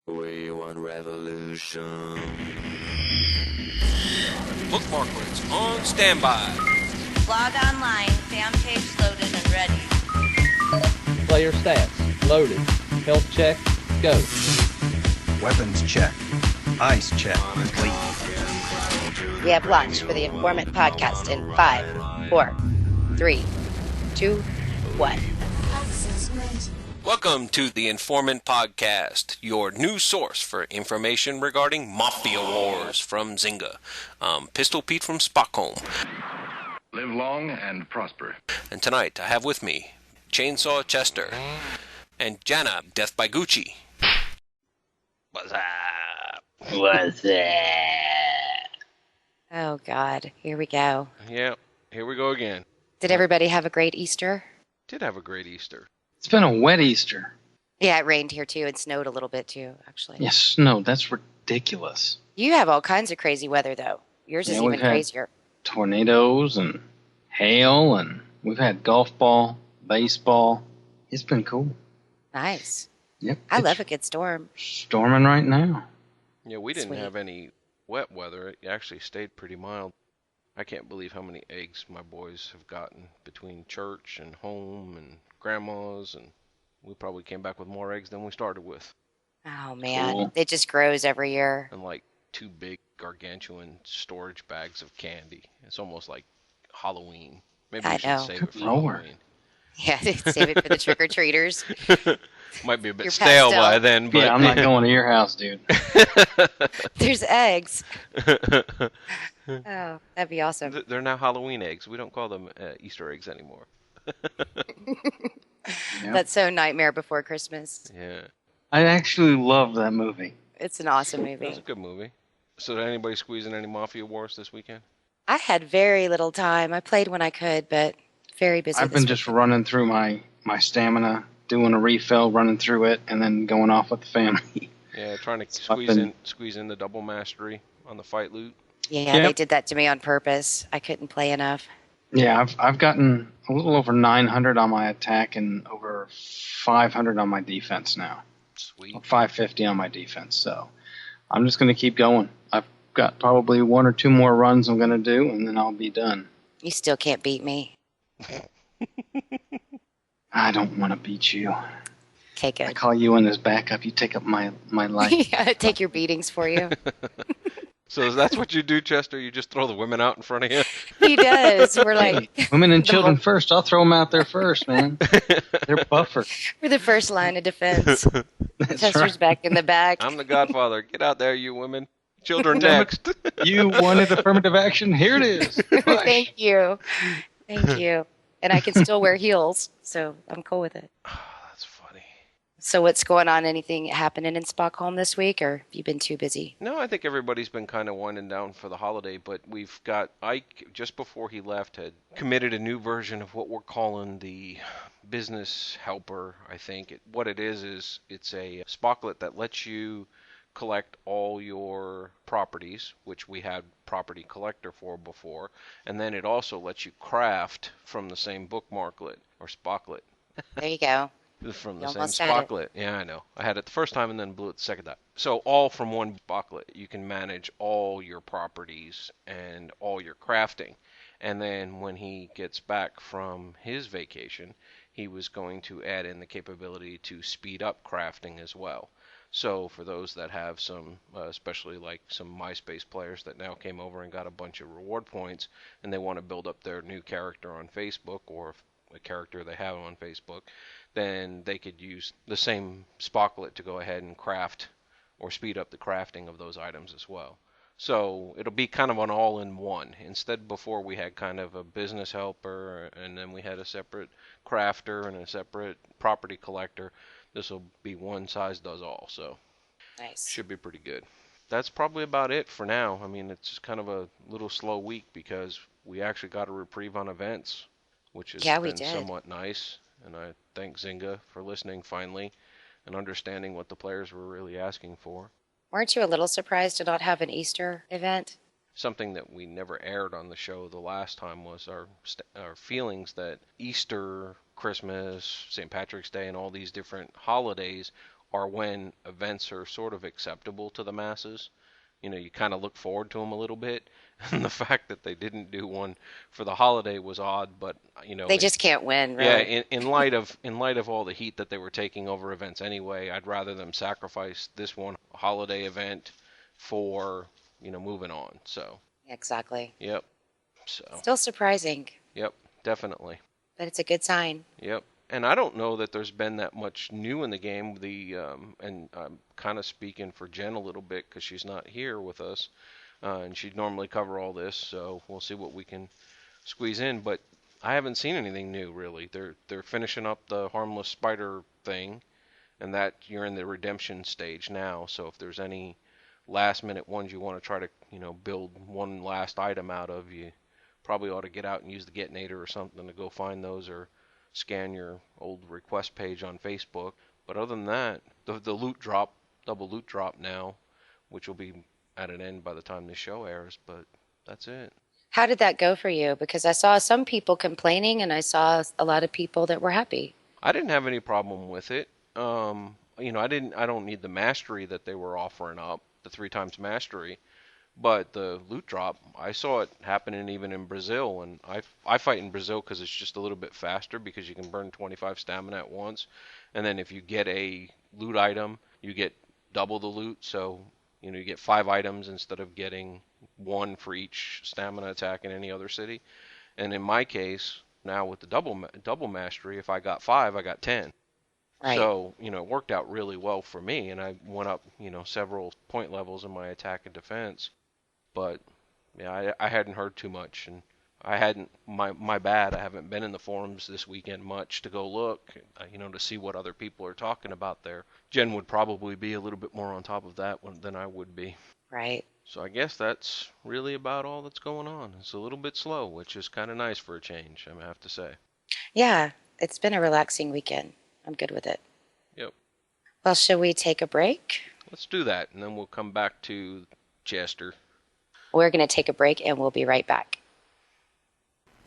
We want revolution. Bookmarklets on standby. Log online, fan page loaded and ready. Player stats, loaded. Health check, go. Weapons check. Eyes check, complete. We have launched for the Informant podcast in 5, 4, 3, 2, 1. Welcome to the Informant podcast, your new source for information regarding Mafia wars from Zynga. Pistol Pete from Stockholm. Live long and prosper. And tonight I have with me Chainsaw Chester and Jana, Death by Gucci. What's up? What's that? Oh, God. Here we go. Yeah, here we go again. Did everybody have a great Easter? Did have a great Easter. It's been a wet Easter. Yeah, it rained here, too, and snowed a little bit, too, actually. Yeah, snow. That's ridiculous. You have all kinds of crazy weather, though. Yours is Yeah, even we've had crazier. tornadoes and hail, and we've had golf ball, baseball. It's been cool. Nice. Yep. I it's love a good storm. storming right now. Yeah, we didn't Sweet. have any wet weather. It actually stayed pretty mild. I can't believe how many eggs my boys have gotten between church and home and grandma's, and we probably came back with more eggs than we started with. Oh, man. Cool. It just grows every year. And like 2 big gargantuan storage bags of candy. It's almost like Halloween. Maybe I we should know. save Good it for Lord. Halloween. Yeah, save it for the trick-or-treaters. Might be a bit Your stale pastel. by then, but Yeah, I'm not going to your house, dude. There's eggs. Oh, that'd be awesome. They're now Halloween eggs. We don't call them Easter eggs anymore. Yep. That's so Nightmare Before Christmas. Yeah, I actually love that movie. It's an awesome it was movie. a good movie. So did anybody squeeze in any Mafia wars this weekend? I had very little time. I played when I could, but very busy. I've been this just weekend. running through my stamina, doing a refill, running through it, and then going off with the family. Yeah, trying to So I've squeeze in the double mastery on the fight loot. Yeah, Yep. they did that to me on purpose. I couldn't play enough. Yeah, I've gotten a little over 900 on my attack and over 500 on my defense now. Sweet. 550 on my defense. So I'm just going to keep going. I've got probably 1 or 2 more runs I'm going to do, and then I'll be done. You still can't beat me. I don't want to beat you. Okay, I good. call you in as backup. You take up my life. Yeah, take your beatings for you. So that's what you do, Chester? You just throw the women out in front of you? He does. We're like, Women and children first. I'll throw them out there first, man. They're buffer. we're the first line of defense. That's Chester's right. back in the back. I'm the godfather. Get out there, you women. Children Damn it. next. You wanted affirmative action. Here it is. Thank you. Thank you. And I can still wear heels, so I'm cool with it. That's funny. So what's going on? Anything happening in Stockholm this week, or have you been too busy? No, I think everybody's been kind of winding down for the holiday, but we've got Ike, just before he left, had committed a new version of what we're calling the business helper, I think. What it is it's a Spocklet that lets you collect all your properties, which we had property collector for before, and then it also lets you craft from the same bookmarklet, or Spocklet. There you go. From You the same almost had it. Spocklet. Yeah, I know. I had it the first time and then blew it the second time. So all from one Spocklet. You can manage all your properties and all your crafting. And then when he gets back from his vacation, he was going to add in the capability to speed up crafting as well. So for those that have some, especially like some MySpace players that now came over and got a bunch of reward points, and they want to build up their new character on Facebook, or a character they have on Facebook, then they could use the same Spocklet to go ahead and craft or speed up the crafting of those items as well. So it'll be kind of an all-in-one. Instead, before we had kind of a business helper, and then we had a separate crafter and a separate property collector. This will be one size does all, so Nice. should be pretty good. That's probably about it for now. I mean, it's kind of a little slow week because we actually got a reprieve on events, which has Yeah, we been did. somewhat nice. And I thank Zynga for listening finally and understanding what the players were really asking for. Weren't you a little surprised to not have an Easter event? Something that we never aired on the show the last time was our feelings that Easter, Christmas, St. Patrick's Day, and all these different holidays are when events are sort of acceptable to the masses. You know, you kind of look forward to them a little bit. And the fact that they didn't do one for the holiday was odd, but you know, They just can't win, really. yeah, in light of all the heat that they were taking over events anyway, I'd rather them sacrifice this one holiday event for, you know, moving on. So, Exactly. yep. So, Still surprising, yep, definitely. but it's a good sign. Yep. And I don't know that there's been that much new in the game. And I'm kind of speaking for Jen a little bit because she's not here with us, and she'd normally cover all this. So we'll see what we can squeeze in. But I haven't seen anything new really. They're finishing up the harmless spider thing, and that you're in the redemption stage now. So if there's any last minute ones you want to try to, you know, build one last item out of, you probably ought to get out and use the Getnator or something to go find those, or scan your old request page on Facebook. But other than that, the loot drop, double loot drop now, which will be at an end by the time this show airs, but that's it. How did that go for you? Because I saw some people complaining, and I saw a lot of people that were happy. I didn't have any problem with it. You know, I don't need the mastery that they were offering up, the 3 times mastery. But the loot drop, I saw it happening even in Brazil, and I fight in Brazil because it's just a little bit faster because you can burn 25 stamina at once, and then if you get a loot item, you get double the loot, so you know you get 5 items instead of getting 1 for each stamina attack in any other city. And in my case, now with the double mastery, if I got 5, I got 10. Right. So, you know, it worked out really well for me, and I went up, you know, several point levels in my attack and defense. But yeah, I hadn't heard too much, and I hadn't, my bad, I haven't been in the forums this weekend much to go look, you know, to see what other people are talking about there. Jen would probably be a little bit more on top of that than I would be. Right. So I guess that's really about all that's going on. It's a little bit slow, which is kind of nice for a change, I have to say. Yeah, it's been a relaxing weekend. I'm good with it. Yep. Well, shall we take a break? Let's do that, and then we'll come back to Chester. We're going to take a break, and we'll be right back.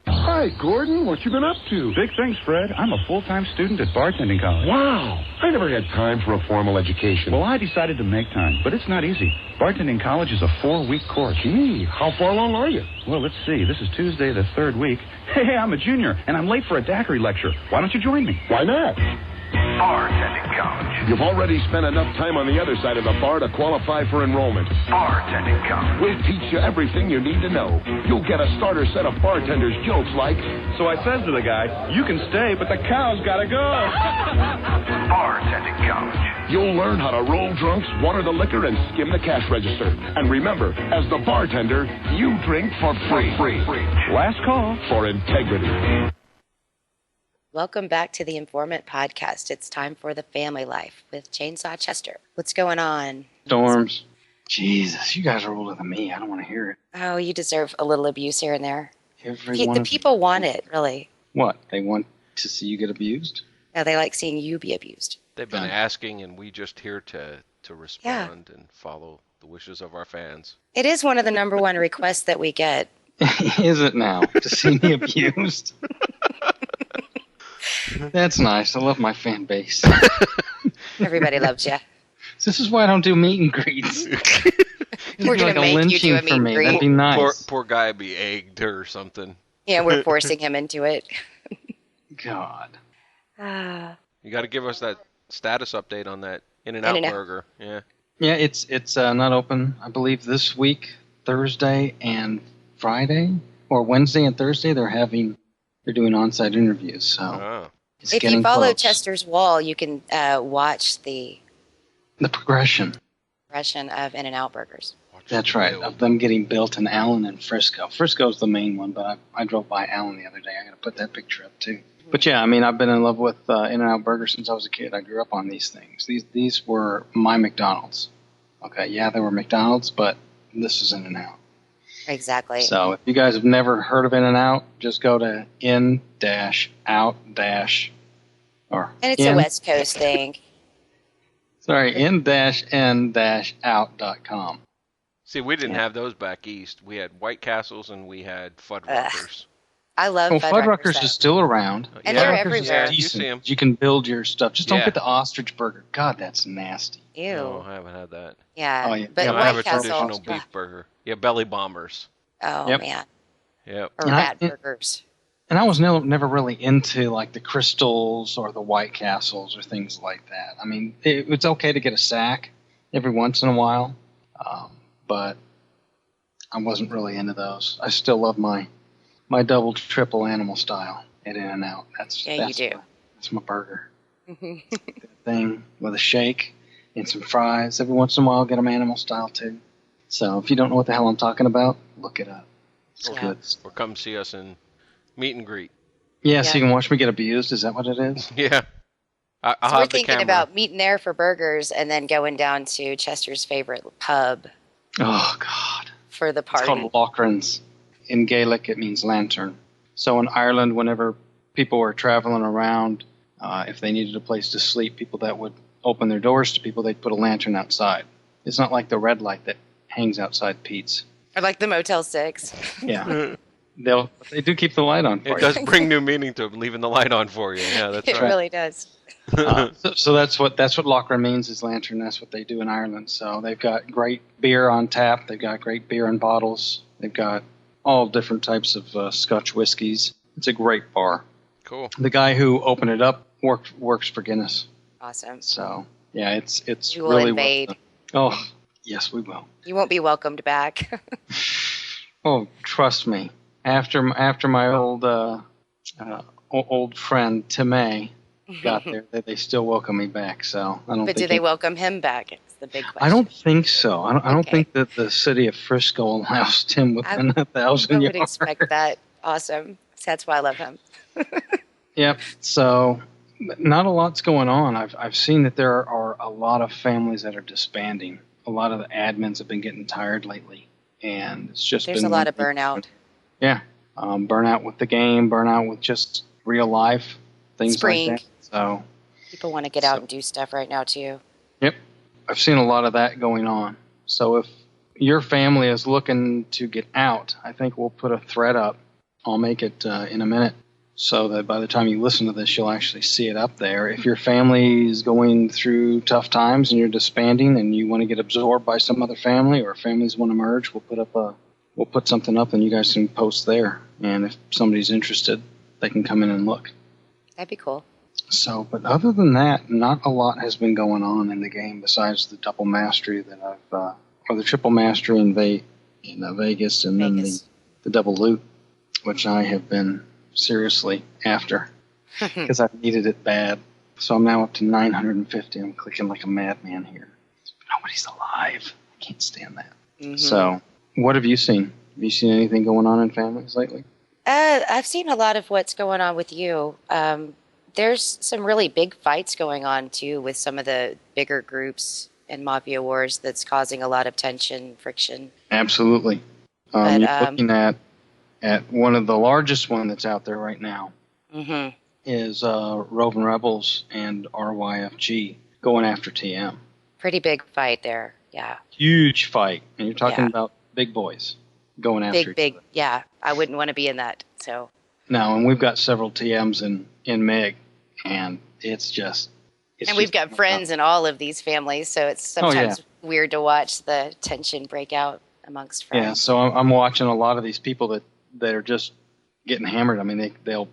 Hi, Gordon. What you been up to? Big things, Fred. I'm a full-time student at bartending college. Wow. I never had time for a formal education. Well, I decided to make time, but it's not easy. Bartending college is a 4-week course. Gee, how far along are you? Well, let's see. This is Tuesday, the 3rd week. Hey, I'm a junior, and I'm late for a daiquiri lecture. Why don't you join me? Why not? Bartending College. You've already spent enough time on the other side of the bar to qualify for enrollment. Bartending College. We'll teach you everything you need to know. You'll get a starter set of bartenders' jokes like... So I says to the guy, you can stay, but the cow's got to go. Bartending College. You'll learn how to roll drunks, water the liquor, and skim the cash register. And remember, as the bartender, you drink for free. Last call. For integrity. Welcome back to the Informant Podcast. It's time for the family life with Chainsaw Chester. What's going on? Storms. Jesus, you guys are older than me. I don't want to hear it. Oh, you deserve a little abuse here and there. Everyone The people want it, really. What? They want to see you get abused? No, they like seeing you be abused. They've been asking, and we just here to respond and follow the wishes of our fans. It is one of the number one requests that we get. Is it now? To see me abused? That's nice. I love my fan base. Everybody loves you. This is why I don't do meet and greets. We're going to make you do a meet and greet. That'd be nice. Poor guy be egged or something. Yeah, we're forcing him into it. God. You got to give us that status update on that In-N-Out In-N-Out. burger. Yeah. Yeah, it's not open, I believe, this week, Thursday and Friday, or Wednesday and Thursday. They're doing on-site interviews. So it's if getting you follow close. Chester's wall, you can watch the progression of In-N-Out burgers. That's right, of them getting built in Allen and Frisco. Frisco's the main one, but I drove by Allen the other day. I got to put that picture up too. But yeah, I mean, I've been in love with In-N-Out Burger since I was a kid. I grew up on these things. These were my McDonald's. Okay, yeah, they were McDonald's, but this is In-N-Out. Exactly. So if you guys have never heard of In-N-Out, just go to in-out- or and it's a West Coast thing. Sorry, in-n-out.com. See, we didn't have those back east. We had White Castles and we had Fuddruckers. I love Well, Fuddruckers. Fuddruckers is still around. And they're Fuddruckers everywhere. is You decent. see 'em. You can build your stuff. Just don't Yeah. get the ostrich burger. God, that's nasty. Ew. No, I haven't had that. Yeah. Oh, yeah. But Yeah, I have White a Castle. traditional beef burger. Yeah, belly bombers. Oh, Yep. man. Yep. Or And rat burgers. And I was never really into like the Crystals or the White Castles or things like that. I mean, it's okay to get a sack every once in a while, but I wasn't really into those. I still love my double, triple animal style at In-N-Out. That's You do. That's my burger. Thing with a shake and some fries. Every once in a while, I'll get them animal style too. So if you don't know what the hell I'm talking about, look it up. It's good. Or come see us in meet and greet. Yeah, so you can watch me get abused. Is that what it is? Yeah. I'll So we're have the thinking camera. about meeting there for burgers and then going down to Chester's favorite pub Oh, God. for the It's party. called Lochrans. In Gaelic, it means lantern. So in Ireland, whenever people were traveling around, if they needed a place to sleep, people that would open their doors to people, they'd put a lantern outside. It's not like the red light that hangs outside Pete's. Or like the Motel 6. Yeah. They do keep the light on for It does bring new meaning to leaving the light on for you. Yeah, that's It right. really does. So that's what Lochran means is lantern. That's what they do in Ireland. So they've got great beer on tap. They've got great beer in bottles. They've got all different types of Scotch whiskeys. It's a great bar. Cool. The guy who opened it up works for Guinness. Awesome. So yeah, it's You will really invade. Oh yes, we will. You won't be welcomed back. Oh, trust me. After my old friend Timay got there, they still welcome me back. So I don't. But think do they welcome him back? It's the big question. I don't think so. I don't think that the city of Frisco allows Tim within 1,000 I would yards. expect that. Awesome. That's why I love him. Yep. So not a lot's going on. I've seen that there are a lot of families that are disbanding. A lot of the admins have been getting tired lately, and it's just There's been a lot of burnout. Yeah, burnout with the game, burnout with just real life things Spring. like that. So People want to get out and do stuff right now, too. yep, I've seen a lot of that going on. So if your family is looking to get out, I think we'll put a thread up. I'll make it in a minute so that by the time you listen to this, you'll actually see it up there. If your family is going through tough times and you're disbanding and you want to get absorbed by some other family or families want to merge, we'll put something up and you guys can post there. And if somebody's interested, they can come in and look. That'd be cool. So, but other than that, not a lot has been going on in the game besides the double mastery that or the triple mastery in Vegas, and then the double loot, which I have been seriously after because I've needed it bad. So I'm now up to 950. I'm clicking like a madman here. Nobody's alive. I can't stand that. Mm-hmm. So, what have you seen? Have you seen anything going on in families lately? I've seen a lot of what's going on with you. There's some really big fights going on, too, with some of the bigger groups in Mafia Wars that's causing a lot of tension, friction. Absolutely. But, you're looking at one of the largest one that's out there right now Mm-hmm. is Roving Rebels and RYFG going after TM. Pretty big fight there, yeah. Huge fight. And you're talking Yeah. about big boys going after Big, yeah. I wouldn't want to be in that, so. No, and we've got several TMs in MIG, and it's just... And we've got friends in all of these families, so it's sometimes weird to watch the tension break out amongst friends. Yeah, so I'm watching a lot of these people that are just getting hammered. I mean, they'll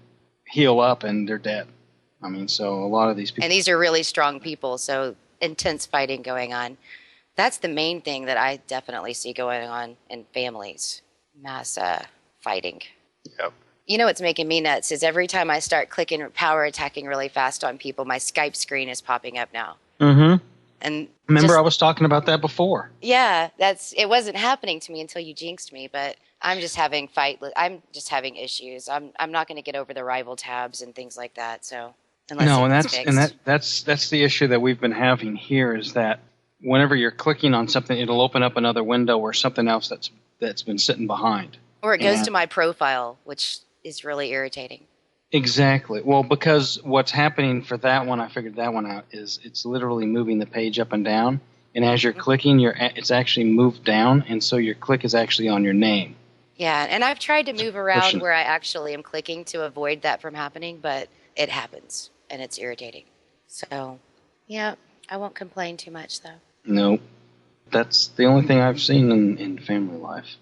heal up and they're dead. I mean, so a lot of these people... And these are really strong people, so intense fighting going on. That's the main thing that I definitely see going on in families. Mass fighting. Yep. You know what's making me nuts is every time I start clicking power attacking really fast on people, my Skype screen is popping up now. Mm-hmm. And Remember I was talking about that before. Yeah, it wasn't happening to me until you jinxed me, but I'm just having issues. I'm not going to get over the rival tabs and things like that. So unless that's the issue that we've been having here is that whenever you're clicking on something, it'll open up another window or something else that's been sitting behind. Or it goes to my profile, which is really irritating. Exactly. Well, because what's happening for that one, I figured that one out, is it's literally moving the page up and down. And as you're clicking, it's actually moved down, and so your click is actually on your name Yeah, and I've tried to move around pushing. where I actually am clicking to avoid that from happening, but it happens, and it's irritating. So, yeah, I won't complain too much, though. No, that's the only thing I've seen in family life.